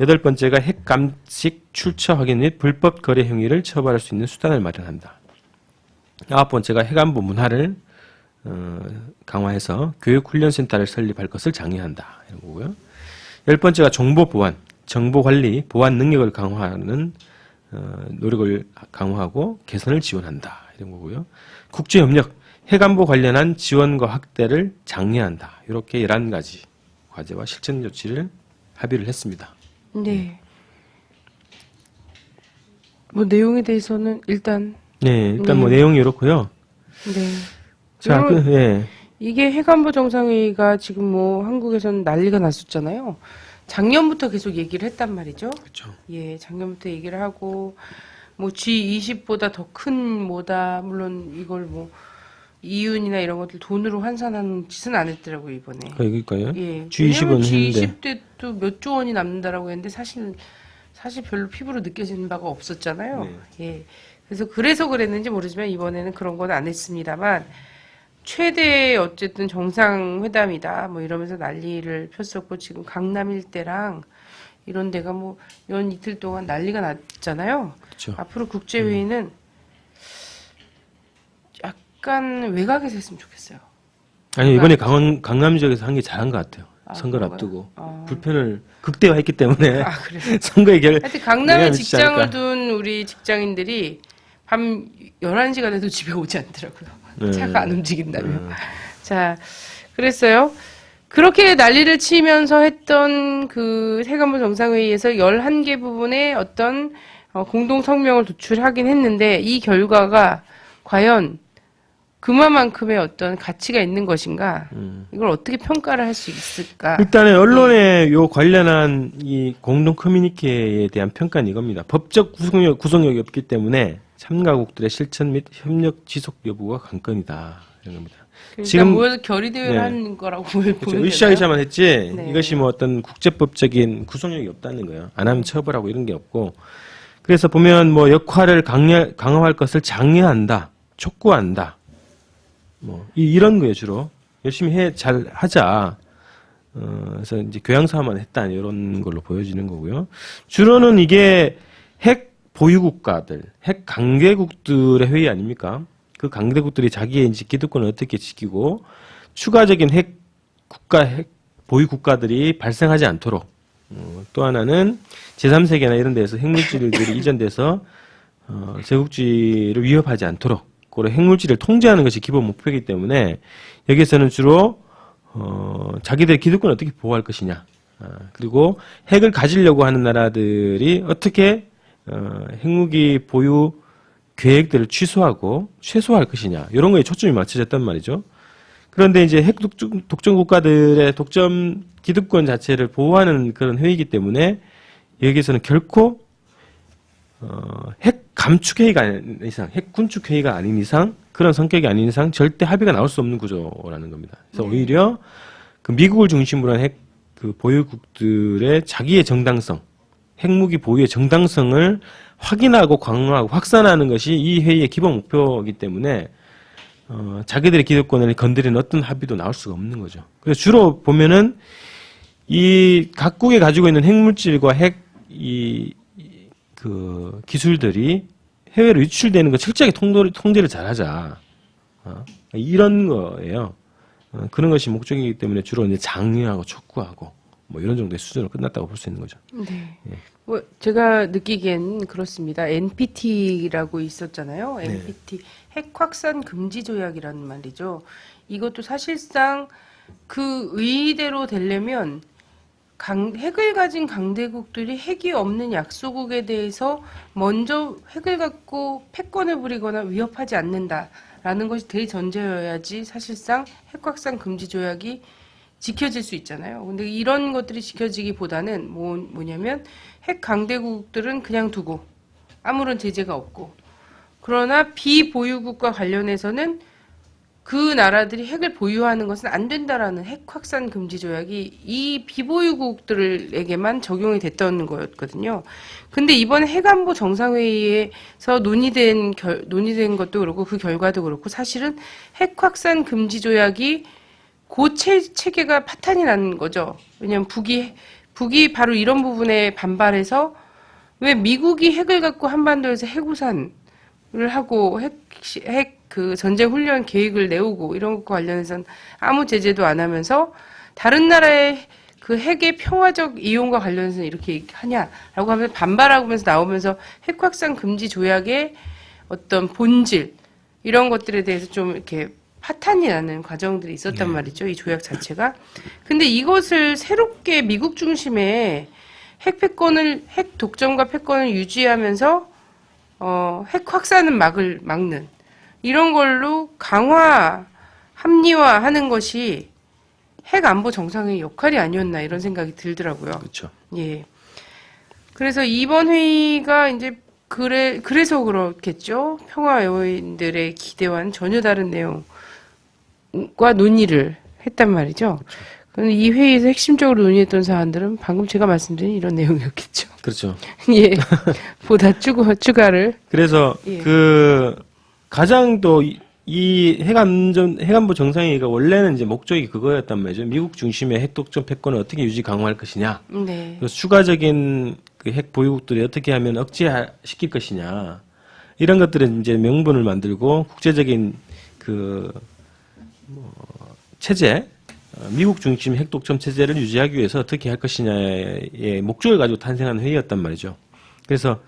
여덟 번째가 핵 감식 출처 확인 및 불법 거래 행위를 처벌할 수 있는 수단을 마련한다. 아홉 번째가 핵안보 문화를 강화해서 교육훈련센터를 설립할 것을 장려한다. 이런 거고요. 열 번째가 정보 보안, 정보 관리, 보안 능력을 강화하는 노력을 강화하고 개선을 지원한다. 이런 거고요. 국제협력, 핵안보 관련한 지원과 확대를 장려한다. 이렇게 11가지 과제와 실천 조치를 합의를 했습니다. 네. 뭐 내용에 대해서는 일단 뭐 내용이 이렇고요. 네. 자, 예. 이게 해관보 정상회의가 지금 뭐 한국에서는 난리가 났었잖아요. 작년부터 계속 얘기를 했단 말이죠. 그렇죠. 예, 작년부터 얘기를 하고 뭐 G20보다 더 큰 뭐다. 물론 이걸 뭐 이윤이나 이런 것들 돈으로 환산하는 짓은 안 했더라고요, 이번에. 여기까요? 예. G20은 G20 때도 몇 조 원이 남는다라고 했는데 사실 별로 피부로 느껴지는 바가 없었잖아요. 네. 예. 그래서 그랬는지 모르지만 이번에는 그런 건 안 했습니다만 최대 어쨌든 정상회담이다 뭐 이러면서 난리를 폈었고 지금 강남 일대랑 이런 데가 뭐 연 이틀 동안 난리가 났잖아요. 그렇죠. 앞으로 국제회의는 약간 외곽에서 했으면 좋겠어요. 아니 이번에 강남 지역에서 한 게 잘한 것 같아요. 선거를 그런가요? 앞두고 불편을 극대화했기 때문에 그래요. 선거의 하여튼 강남에 영향을 직장을 미치지 둔 우리 직장인들이 밤 11시가 돼도 집에 오지 않더라고요. 차가 안 움직인다며. 자, 그랬어요. 그렇게 난리를 치면서 했던 그 해관부 정상회의에서 11개 부분의 어떤 공동 성명을 도출하긴 했는데 이 결과가 과연 그만큼의 어떤 가치가 있는 것인가? 이걸 어떻게 평가를 할 수 있을까? 일단은 언론에 요 관련한 이 공동 커뮤니케에 대한 평가는 이겁니다. 법적 구속력이 없기 때문에 참가국들의 실천 및 협력 지속 여부가 관건이다. 이런 겁니다. 그러니까 지금 모여서 결의대회를 하는 거라고 보면 그렇죠. 되나요? 으쌰으쌰만 했지 네. 이것이 뭐 어떤 국제법적인 구속력이 없다는 거예요. 안 하면 처벌하고 이런 게 없고 그래서 보면 뭐 역할을 강화할 것을 장려한다, 촉구한다. 뭐 이런 거예요 주로 열심히 잘 하자. 그래서 이제 교양 사업만 했다 이런 걸로 보여지는 거고요. 주로는 이게 핵 보유국가들, 핵 강대국들의 회의 아닙니까? 그 강대국들이 자기의 이제 기득권을 어떻게 지키고 추가적인 핵 보유 국가들이 발생하지 않도록 또 하나는 제3세계나 이런 데서 핵물질들이 이전돼서 제국주의를 위협하지 않도록 그리고 핵물질을 통제하는 것이 기본 목표이기 때문에 여기서는 주로 자기들의 기득권을 어떻게 보호할 것이냐. 그리고 핵을 가지려고 하는 나라들이 어떻게 핵무기 보유 계획들을 취소하고 최소화할 것이냐. 이런 거에 초점이 맞춰졌단 말이죠. 그런데 이제 핵 독점 국가들의 독점 기득권 자체를 보호하는 그런 회의이기 때문에 여기에서는 결코 핵 감축 회의가 아닌 이상, 핵 군축 회의가 아닌 이상, 그런 성격이 아닌 이상 절대 합의가 나올 수 없는 구조라는 겁니다. 그래서 오히려 그 미국을 중심으로 한 핵 그 보유국들의 자기의 정당성, 핵무기 보유의 정당성을 확인하고 강화하고 확산하는 것이 이 회의의 기본 목표이기 때문에 자기들의 기득권을 건드리는 어떤 합의도 나올 수가 없는 거죠. 그래서 주로 보면은 이 각국이 가지고 있는 핵물질과 그 기술들이 해외로 유출되는 거 철저하게 통제를 잘하자. 이런 거예요. 그런 것이 목적이기 때문에 주로 이제 장려하고 촉구하고 뭐 이런 정도의 수준으로 끝났다고 볼 수 있는 거죠. 네. 예. 뭐 제가 느끼기엔 그렇습니다. NPT라고 있었잖아요. 네. NPT 핵 확산 금지 조약이라는 말이죠. 이것도 사실상 그 의의대로 되려면 핵을 가진 강대국들이 핵이 없는 약소국에 대해서 먼저 핵을 갖고 패권을 부리거나 위협하지 않는다라는 것이 대전제여야지 사실상 핵 확산 금지 조약이 지켜질 수 있잖아요. 근데 이런 것들이 지켜지기보다는 뭐냐면 핵 강대국들은 그냥 두고 아무런 제재가 없고, 그러나 비보유국과 관련해서는 그 나라들이 핵을 보유하는 것은 안 된다라는 핵 확산 금지 조약이 이 비보유국들에게만 적용이 됐던 거였거든요. 근데 이번 핵안보 정상회의에서 논의된 것도 그렇고 그 결과도 그렇고 사실은 핵 확산 금지 조약이 체계가 파탄이 나는 거죠. 왜냐하면 북이 바로 이런 부분에 반발해서 왜 미국이 핵을 갖고 한반도에서 핵우산을 하고 그 전쟁 훈련 계획을 내오고 이런 것과 관련해서는 아무 제재도 안 하면서 다른 나라의 그 핵의 평화적 이용과 관련해서는 이렇게 하냐라고 하면서 반발하면서 나오면서 핵 확산 금지 조약의 어떤 본질 이런 것들에 대해서 좀 이렇게 파탄이 나는 과정들이 있었단 말이죠. 이 조약 자체가. 근데 이것을 새롭게 미국 중심의 핵 독점과 패권을 유지하면서 핵 확산은 막는 이런 걸로 합리화하는 것이 핵 안보 정상회의 역할이 아니었나 이런 생각이 들더라고요. 그렇죠. 예. 그래서 이번 회의가 이제 그래서 그렇겠죠. 평화요인들의 기대와는 전혀 다른 내용과 논의를 했단 말이죠. 그런데 이 회의에서 핵심적으로 논의했던 사안들은 방금 제가 말씀드린 이런 내용이었겠죠. 그렇죠. 예. 보다 추가를. 그래서 예. 가장 또 이 핵안보 정상회의가 원래는 이제 목적이 그거였단 말이죠. 미국 중심의 핵 독점 패권을 어떻게 유지 강화할 것이냐. 네. 그래서 추가적인 그 핵 보유국들이 어떻게 하면 억제시킬 것이냐. 이런 것들은 이제 명분을 만들고 국제적인 체제, 미국 중심 핵 독점 체제를 유지하기 위해서 어떻게 할 것이냐의 목적을 가지고 탄생한 회의였단 말이죠. 그래서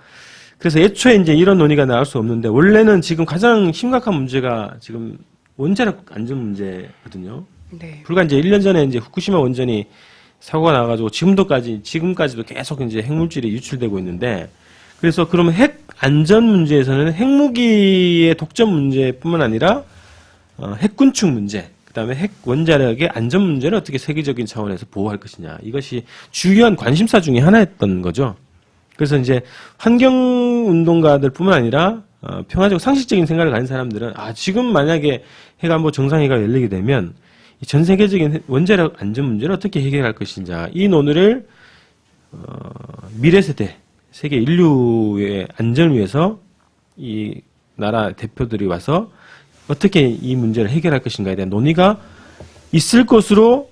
애초에 이제 이런 논의가 나올 수 없는데, 원래는 지금 가장 심각한 문제가 지금 원자력 안전 문제거든요. 네. 불과 이제 1년 전에 이제 후쿠시마 원전이 사고가 나가지고 지금까지도 계속 이제 핵물질이 유출되고 있는데, 그래서 그러면 핵 안전 문제에서는 핵무기의 독점 문제뿐만 아니라 핵 군축 문제, 그다음에 핵 원자력의 안전 문제를 어떻게 세계적인 차원에서 보호할 것이냐, 이것이 주요한 관심사 중에 하나였던 거죠. 그래서 이제 환경운동가들뿐만 아니라 평화적 상식적인 생각을 가진 사람들은 지금 만약에 핵안보 정상회의가 열리게 되면 전 세계적인 원자력 안전 문제를 어떻게 해결할 것인지, 이 논의를 미래 세대, 세계 인류의 안전을 위해서 이 나라 대표들이 와서 어떻게 이 문제를 해결할 것인가에 대한 논의가 있을 것으로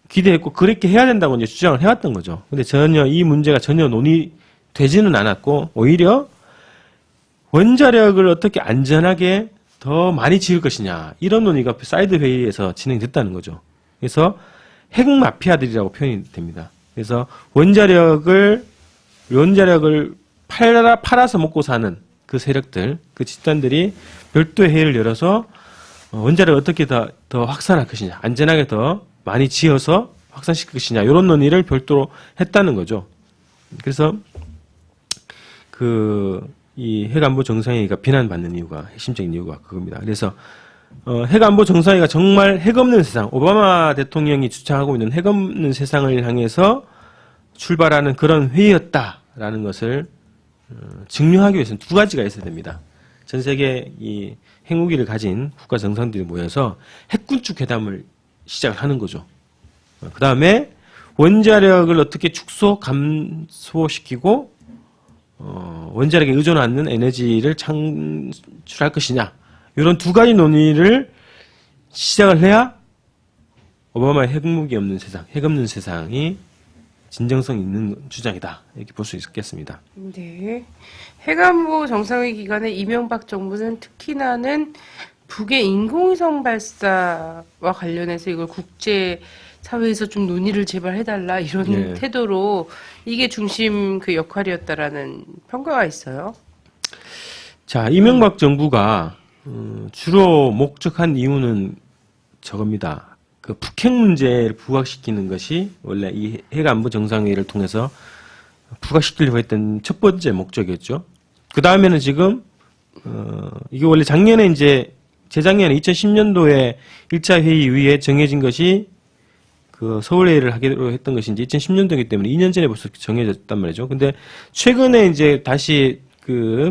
기대했고, 그렇게 해야 된다고 이제 주장을 해왔던 거죠. 근데 이 문제가 전혀 논의되지는 않았고, 오히려 원자력을 어떻게 안전하게 더 많이 지을 것이냐, 이런 논의가 사이드 회의에서 진행됐다는 거죠. 그래서 핵 마피아들이라고 표현이 됩니다. 그래서 원자력을 팔아서 먹고 사는 그 세력들, 그 집단들이 별도의 회의를 열어서 원자력을 어떻게 더 확산할 것이냐, 안전하게 더 많이 지어서 확산시킬 것이냐, 이런 논의를 별도로 했다는 거죠. 그래서 이 핵안보 정상회의가 비난받는 이유가, 핵심적인 이유가 그겁니다. 그래서 핵안보 정상회의가 정말 핵 없는 세상, 오바마 대통령이 주창하고 있는 핵 없는 세상을 향해서 출발하는 그런 회의였다라는 것을 증명하기 위해서는 두 가지가 있어야 됩니다. 전 세계 이 핵무기를 가진 국가 정상들이 모여서 핵군축 회담을 시작을 하는 거죠. 그 다음에 원자력을 어떻게 축소, 감소시키고 원자력에 의존 않는 에너지를 창출할 것이냐, 이런 두 가지 논의를 시작을 해야 오바마의 핵무기 없는 세상, 핵 없는 세상이 진정성 있는 주장이다, 이렇게 볼 수 있겠습니다. 네. 핵안보 정상회의 기간에 이명박 정부는 특히나는 북의 인공위성 발사와 관련해서 이걸 국제 사회에서 좀 논의를 제발 해달라, 이런 네. 태도로 이게 중심 그 역할이었다라는 평가가 있어요. 자, 이명박 정부가 주로 목적한 이유는 저겁니다. 그 북핵 문제를 부각시키는 것이 원래 이 핵안보 정상회의를 통해서 부각시키려고 했던 첫 번째 목적이었죠. 그 다음에는 지금 이게 원래 작년에 이제 재작년에 2010년도에 1차 회의 이후에 정해진 것이 그 서울회의를 하기로 했던 것이 이제 2010년도이기 때문에 2년 전에 벌써 정해졌단 말이죠. 근데 최근에 이제 다시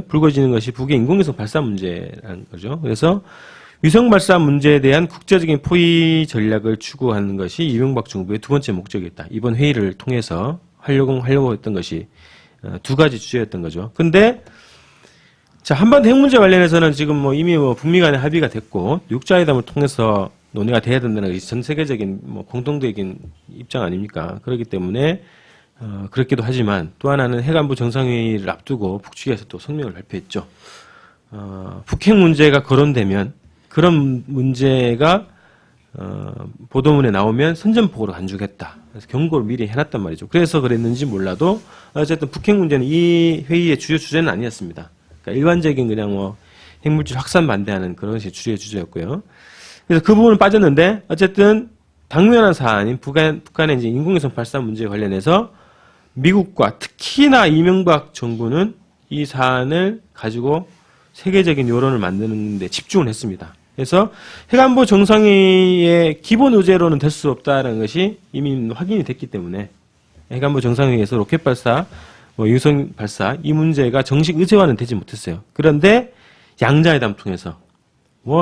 불거지는 것이 북의 인공위성 발사 문제라는 거죠. 그래서 위성 발사 문제에 대한 국제적인 포위 전략을 추구하는 것이 이명박 정부의 두 번째 목적이었다. 이번 회의를 통해서 하려고 했던 것이 두 가지 주제였던 거죠. 근데 자, 한반도 핵 문제 관련해서는 지금 뭐 이미 북미 간에 합의가 됐고 육자회담을 통해서 논의가 돼야 된다는 것이 전 세계적인 공동적인 입장 아닙니까? 그렇기 때문에 그렇기도 하지만 또 하나는 핵안보 정상회의를 앞두고 북측에서 또 성명을 발표했죠. 북핵 문제가 거론되면 그런 문제가 보도문에 나오면 선전포고로 간주겠다. 그래서 경고를 미리 해놨단 말이죠. 그래서 그랬는지 몰라도 어쨌든 북핵 문제는 이 회의의 주요 주제는 아니었습니다. 그러니까 일반적인 그냥 핵물질 확산 반대하는 그런 것이 주요 주제였고요. 그래서 그 부분은 빠졌는데 어쨌든 당면한 사안인 북한의 이제 인공위성 발사 문제에 관련해서 미국과 특히나 이명박 정부는 이 사안을 가지고 세계적인 여론을 만드는 데 집중을 했습니다. 그래서 핵안보 정상회의의 기본 의제로는 될 수 없다는 것이 이미 확인이 됐기 때문에 핵안보 정상회의에서 로켓 발사, 유성 발사 이 문제가 정식 의제화는 되지 못했어요. 그런데 양자회담 통해서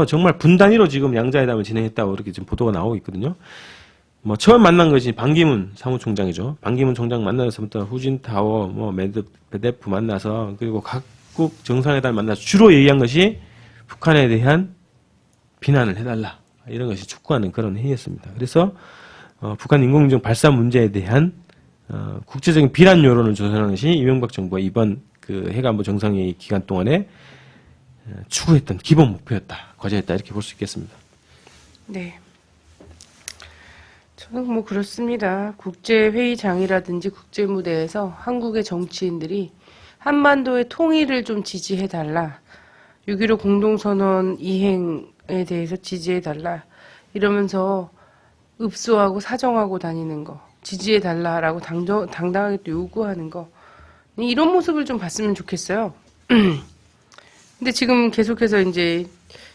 정말 분단위로 지금 양자회담을 진행했다고 이렇게 지금 보도가 나오고 있거든요. 처음 만난 것이 반기문 사무총장이죠. 반기문 총장 만나서부터 후진타오, 메드베데프 만나서 그리고 각국 정상회담 만나서 주로 얘기한 것이 북한에 대한 비난을 해달라, 이런 것이 촉구하는 그런 회의였습니다. 그래서 북한 인공위성 발사 문제에 대한 국제적인 비난 여론을 조성하는 것이 이명박 정부가 이번 그 핵안보 정상회의 기간 동안에 추구했던 기본 목표였다, 과제였다, 이렇게 볼 수 있겠습니다. 네. 저는 그렇습니다. 국제회의장이라든지 국제무대에서 한국의 정치인들이 한반도의 통일을 좀 지지해달라, 6.15 공동선언 이행에 대해서 지지해달라 이러면서 읍소하고 사정하고 다니는 거, 지지해달라라고 당당하게 또 요구하는 거, 이런 모습을 좀 봤으면 좋겠어요. 근데 지금 계속해서 이제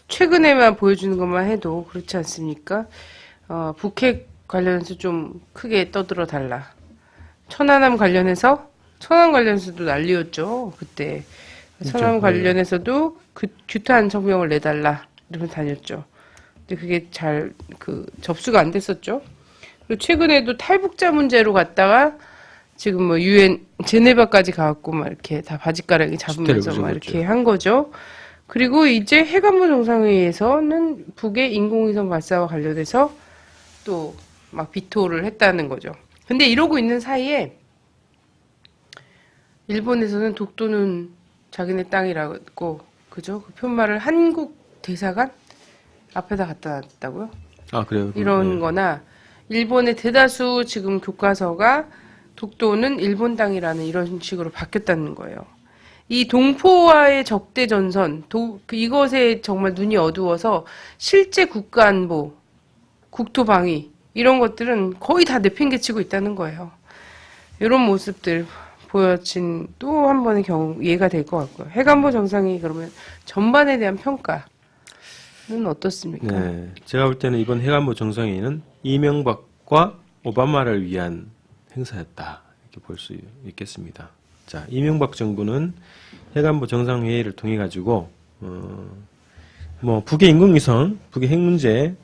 최근에만 보여주는 것만 해도 그렇지 않습니까? 북핵 관련해서 좀 크게 떠들어 달라. 천안 관련해서도 난리였죠, 그때. 천안 관련해서도 규탄 성명을 내달라 이러면서 다녔죠. 근데 그게 잘 접수가 안 됐었죠. 그리고 최근에도 탈북자 문제로 갔다가 지금 유엔 제네바까지 가갖고 막 이렇게 다 바지가랑이 잡으면서 막 이렇게 한 거죠. 그리고 이제 핵안보 정상회의에서는 북의 인공위성 발사와 관련해서 또 막 비토를 했다는 거죠. 근데 이러고 있는 사이에 일본에서는 독도는 자기네 땅이라고, 그죠? 그 편말을 한국 대사관 앞에다 갖다 놨다고요? 아, 그래요? 이런 거나 일본의 대다수 지금 교과서가 독도는 일본 땅이라는 이런 식으로 바뀌었다는 거예요. 이 동포와의 적대 전선, 이것에 정말 눈이 어두워서 실제 국가안보, 국토방위 이런 것들은 거의 다 내팽개치고 있다는 거예요. 이런 모습들 보여진 또 한 번의 예가 될 것 같고요. 해관보 정상회의 그러면 전반에 대한 평가는 어떻습니까? 네, 제가 볼 때는 이번 해관보 정상회의는 이명박과 오바마를 위한 행사였다 이렇게 볼 수 있겠습니다. 자, 이명박 정부는 해관보 정상회의를 통해 가지고 뭐 북의 인공위성, 북의 핵 문제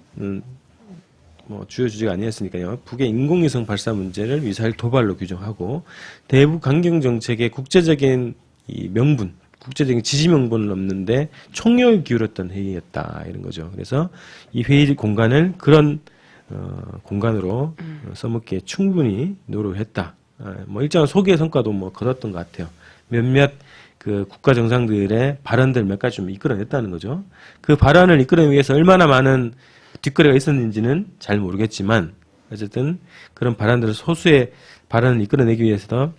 뭐 주요 주제가 아니었으니까요. 북의 인공위성 발사 문제를 미사일 도발로 규정하고 대북 강경 정책의 국제적인 이 명분, 국제적인 지지 명분을 넘는데 총력을 기울였던 회의였다 이런 거죠. 그래서 이 회의 공간을 그런 공간으로 써먹기에 충분히 노력했다. 뭐 일정한 소기의 성과도 뭐 거뒀던 것 같아요. 몇몇 그 국가 정상들의 발언들 몇 가지 좀 이끌어냈다는 거죠. 그 발언을 이끌어내기 위해서 얼마나 많은 뒷거래가 있었는지는 잘 모르겠지만 어쨌든 그런 발언들을 소수의 발언을 이끌어내기 위해서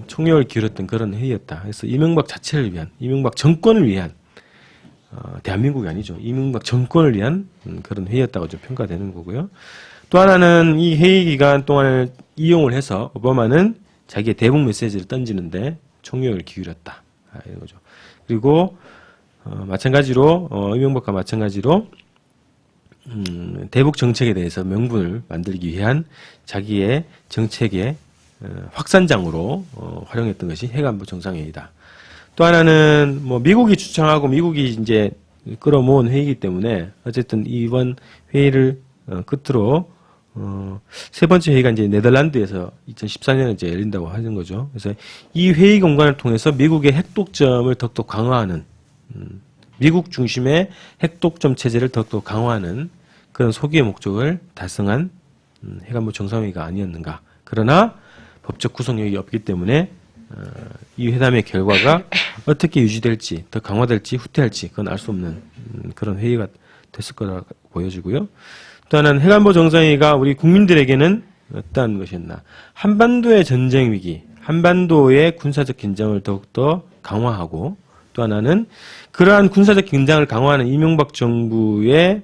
총력을 기울였던 그런 회의였다. 그래서 이명박 자체를 위한, 이명박 정권을 위한 대한민국이 아니죠. 이명박 정권을 위한 그런 회의였다고 좀 평가되는 거고요. 또 하나는 이 회의 기간 동안을 이용을 해서 오바마는 자기의 대북 메시지를 던지는데 총력을 기울였다. 이런 거죠. 그리고 마찬가지로 이명박과 마찬가지로 대북 정책에 대해서 명분을 만들기 위한 자기의 정책의 확산장으로 활용했던 것이 해관보 정상회의다. 또 하나는 뭐 미국이 추천하고 미국이 이제 끌어모은 회의이기 때문에 어쨌든 이번 회의를 끝으로 세 번째 회의가 이제 네덜란드에서 2014년에 이제 열린다고 하는 거죠. 그래서 이 회의 공간을 통해서 미국의 핵독점을 더욱더 강화하는 미국 중심의 핵독점 체제를 더욱더 강화하는 그런 소기의 목적을 달성한 해관보 정상회의가 아니었는가. 그러나 법적 구속력이 없기 때문에 이 회담의 결과가 어떻게 유지될지, 더 강화될지, 후퇴할지 그건 알 수 없는 그런 회의가 됐을 거라고 보여지고요. 또 하나는 해관보 정상회의가 우리 국민들에게는 어떠한 것이었나. 한반도의 전쟁 위기, 한반도의 군사적 긴장을 더욱더 강화하고 또 하나는 그러한 군사적 긴장을 강화하는 이명박 정부의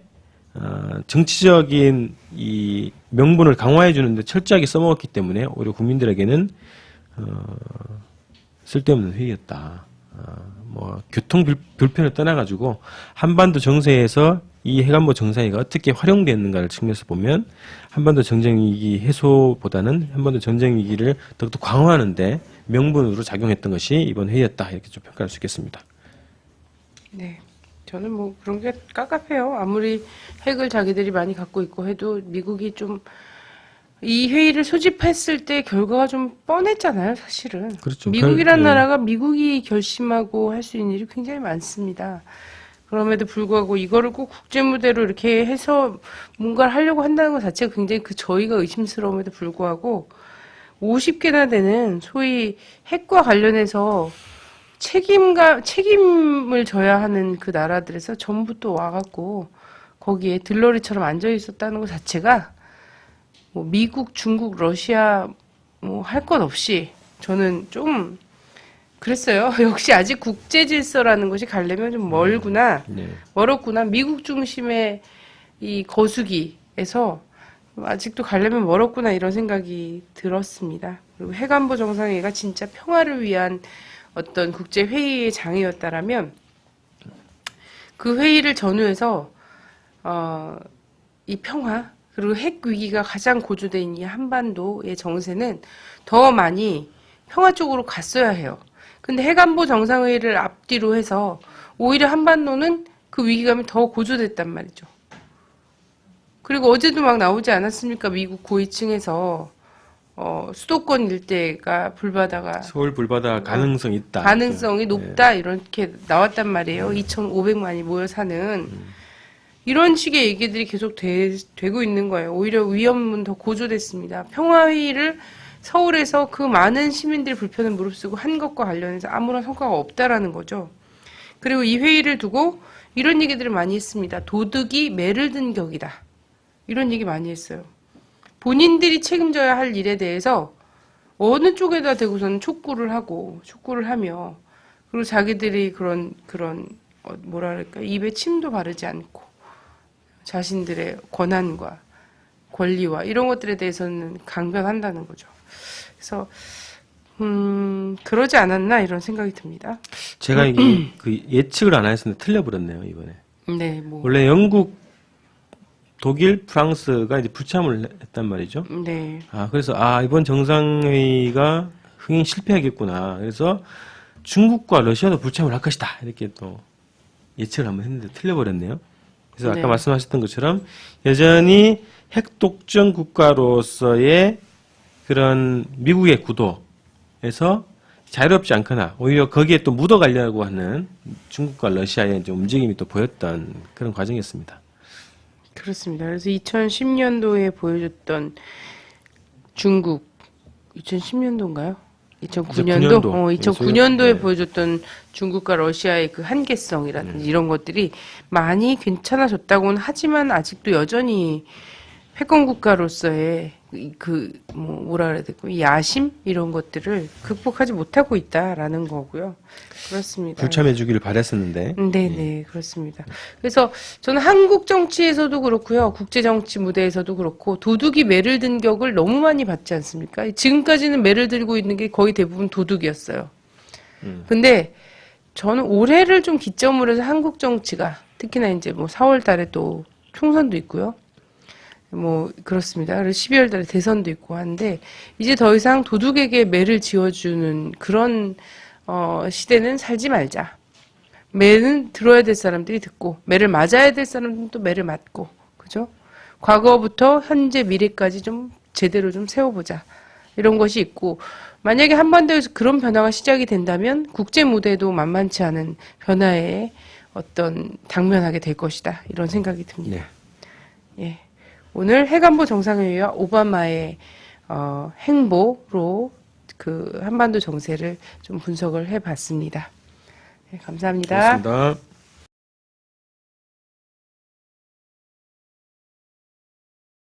정치적인 이 명분을 강화해 주는데 철저하게 써먹었기 때문에 오히려 국민들에게는 쓸데없는 회의였다. 뭐 교통 불편을 떠나가지고 한반도 정세에서 이 해관보 정상회의가 어떻게 활용됐는가를 측면에서 보면 한반도 전쟁 위기 해소보다는 한반도 전쟁 위기를 더욱더 강화하는데 명분으로 작용했던 것이 이번 회의였다 이렇게 좀 평가할 수 있겠습니다. 네. 저는 뭐 그런 게 깝깝해요. 아무리 핵을 자기들이 많이 갖고 있고 해도 미국이 좀 이 회의를 소집했을 때 결과가 좀 뻔했잖아요, 사실은. 그렇죠. 미국이란 나라가 미국이 결심하고 할 수 있는 일이 굉장히 많습니다. 그럼에도 불구하고 이거를 꼭 국제무대로 이렇게 해서 뭔가를 하려고 한다는 것 자체가 굉장히 저희가 의심스러움에도 불구하고 50개나 되는 소위 핵과 관련해서 책임을 져야 하는 그 나라들에서 전부 또 와갖고 거기에 들러리처럼 앉아 있었다는 것 자체가 뭐 미국, 중국, 러시아 뭐 할 것 없이 저는 좀 그랬어요. 역시 아직 국제 질서라는 것이 가려면 좀 멀구나, 네. 멀었구나. 미국 중심의 이 거수기에서 아직도 가려면 멀었구나 이런 생각이 들었습니다. 그리고 해관보 정상회의가 진짜 평화를 위한 어떤 국제 회의의 장이었다라면 그 회의를 전후해서 이 평화 그리고 핵 위기가 가장 고조돼 있는 이 한반도의 정세는 더 많이 평화 쪽으로 갔어야 해요. 근데 해관보 정상회의를 앞뒤로 해서 오히려 한반도는 그 위기감이 더 고조됐단 말이죠. 그리고 어제도 막 나오지 않았습니까? 미국 고위층에서 수도권 일대가 불바다가 서울 불바다 가능성이 있다. 가능성이 높다 이렇게 나왔단 말이에요. 2,500만이 모여 사는 이런 식의 얘기들이 계속 되고 있는 거예요. 오히려 위험은 더 고조됐습니다. 평화회의를 서울에서 그 많은 시민들의 불편을 무릅쓰고 한 것과 관련해서 아무런 성과가 없다라는 거죠. 그리고 이 회의를 두고 이런 얘기들을 많이 했습니다. 도둑이 매를 든 격이다. 이런 얘기 많이 했어요. 본인들이 책임져야 할 일에 대해서 어느 쪽에다 대고서는 촉구를 하며 그리고 자기들이 그런 뭐랄까 입에 침도 바르지 않고 자신들의 권한과 권리와 이런 것들에 대해서는 강변한다는 거죠. 그래서 그러지 않았나 이런 생각이 듭니다. 제가 이게 그 예측을 안 했었는데 틀려버렸네요, 이번에. 네, 뭐. 원래 영국, 독일, 프랑스가 이제 불참을 했단 말이죠. 네. 그래서 이번 정상회의가 흥행 실패하겠구나. 그래서 중국과 러시아도 불참을 할 것이다. 이렇게 또 예측을 한번 했는데 틀려버렸네요. 그래서 아까 네. 말씀하셨던 것처럼 여전히 핵독점 국가로서의 그런 미국의 구도에서 자유롭지 않거나 오히려 거기에 또 묻어가려고 하는 중국과 러시아의 이제 움직임이 또 보였던 그런 과정이었습니다. 그렇습니다. 그래서 2010년도에 보여줬던 중국, 2010년도인가요? 2009년도? 2009년도에 네. 보여줬던 중국과 러시아의 그 한계성이라든지 이런 것들이 많이 괜찮아졌다고는 하지만 아직도 여전히 패권 국가로서의 뭐라 그래야 될까요? 야심? 이런 것들을 극복하지 못하고 있다라는 거고요. 그렇습니다. 불참해 주기를 바랬었는데. 네네, 그렇습니다. 그래서 저는 한국 정치에서도 그렇고요, 국제 정치 무대에서도 그렇고, 도둑이 매를 든 격을 너무 많이 받지 않습니까? 지금까지는 매를 들고 있는 게 거의 대부분 도둑이었어요. 근데 저는 올해를 좀 기점으로 해서 한국 정치가, 특히나 이제 뭐 4월 달에 또 총선도 있고요. 뭐 그렇습니다. 그리고 12월 달에 대선도 있고 하는데 이제 더 이상 도둑에게 매를 지어주는 그런 시대는 살지 말자. 매는 들어야 될 사람들이 듣고 매를 맞아야 될 사람들은 또 매를 맞고 그죠? 과거부터 현재 미래까지 좀 제대로 좀 세워보자. 이런 것이 있고 만약에 한반도에서 그런 변화가 시작이 된다면 국제 무대도 만만치 않은 변화에 당면하게 될 것이다. 이런 생각이 듭니다. 네. 예. 오늘 해관보 정상회의와 오바마의 행보로 그 한반도 정세를 좀 분석을 해봤습니다. 네, 감사합니다. 고맙습니다.